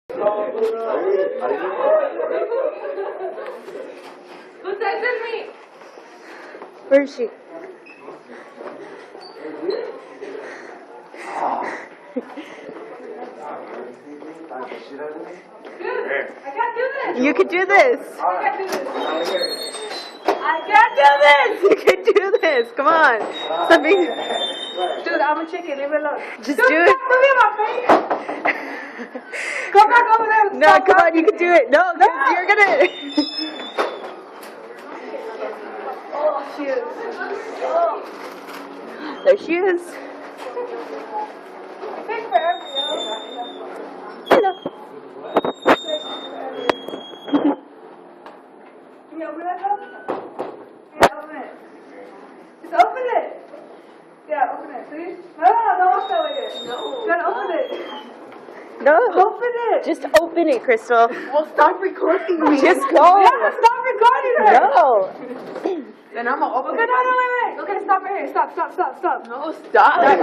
Who texted me? Where is she? Dude, I can't do this. You can do this. I can't do this. I can't do this. You can do this. Come on. Stop being. Dude, I'm a chicken. Leave it alone. Just Dude, do it. stop moving my face. Come back over there. No, Stop come on. laughing. You can do it. No, 'cause you're gonna. Oh, she is. Oh. There she is. Take forever, yo. Hello. Can you open that up? Yeah, open it. Just open it. Yeah, open it, please. No, don't walk that way yet. No. You gotta open it. No. Open it. Just open it, Crystal. Well, stop recording me. Just go. Yeah, stop recording her. No. Then I'm gonna open it. Okay, no, wait. Okay, stop right here. Stop. No, stop. No,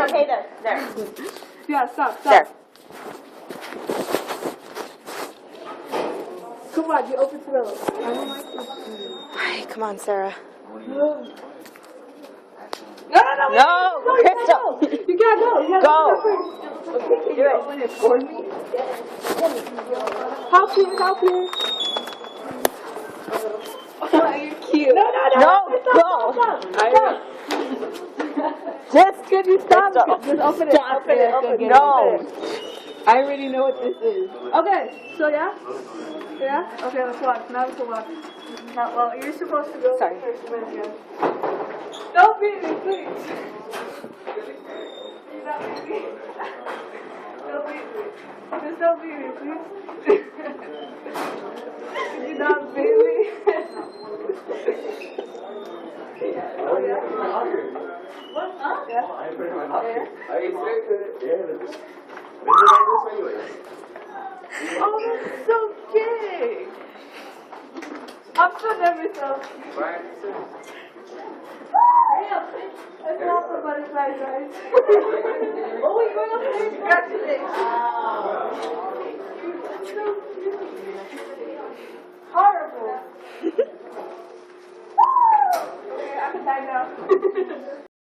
Okay, there. Yeah, stop. There. Come on, you open throat. I don't like this. Hi, come on, Sarah. No, wait. No, Crystal. You can't go. You gotta Go. open it first. Okay, can you open it for me? Help here. Oh, you're cute. No, go. Stop. Just Could you stop? Crystal. Just open it. Stop Open it. No. I already know what this is. Okay, so yeah? Yeah? Okay, let's watch. Now let's watch. Now, well, you're supposed to go Sorry. first, but yeah. Don't beat me, please. Don't beat me. Don't beat me. Just don't beat me, please. Can you not beat me? Oh, yeah? What? Huh? Yeah. Oh, that's so gay. I'm so nervous though. That's not the butterfly, guys. Oh, you're going up there? Congratulations.